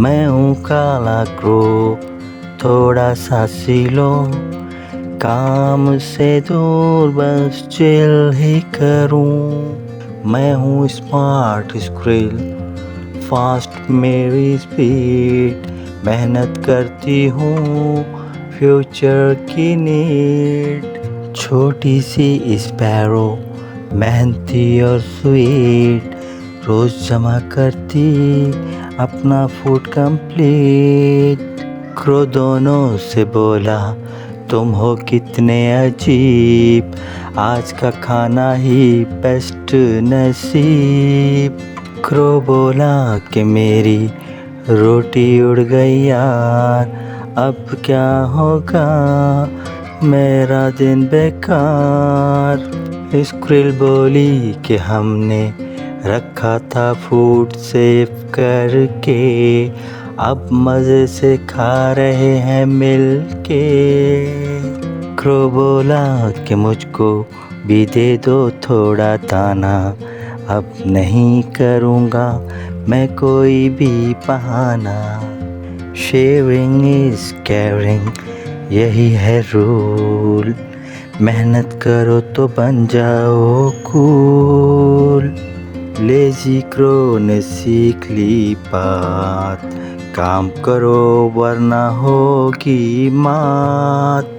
मैं हूँ काला क्रो, थोड़ा सा सीलो, काम से दूर बस चिल ही करूँ। मैं हूँ स्मार्ट स्क्रिल, फास्ट मेरी स्पीड, मेहनत करती हूँ फ्यूचर की नीड। छोटी सी स्पैरो, मेहनती और स्वीट, रोज जमा करती अपना फूड कंप्लीट। क्रो दोनों से बोला, तुम हो कितने अजीब, आज का खाना ही बेस्ट नसीब। क्रो बोला कि मेरी रोटी उड़ गई यार, अब क्या होगा मेरा दिन बेकार। स्क्रिल बोली कि हमने रखा था फूड सेव करके, अब मज़े से खा रहे हैं मिल के। क्रो बोला कि मुझको भी दे दो थोड़ा दाना, अब नहीं करूँगा मैं कोई भी बहाना। शेयरिंग इज केयरिंग, यही है रूल, मेहनत करो तो बन जाओ कूल। लेजी क्रो ने सीख ली बात, काम करो वरना होगी मात।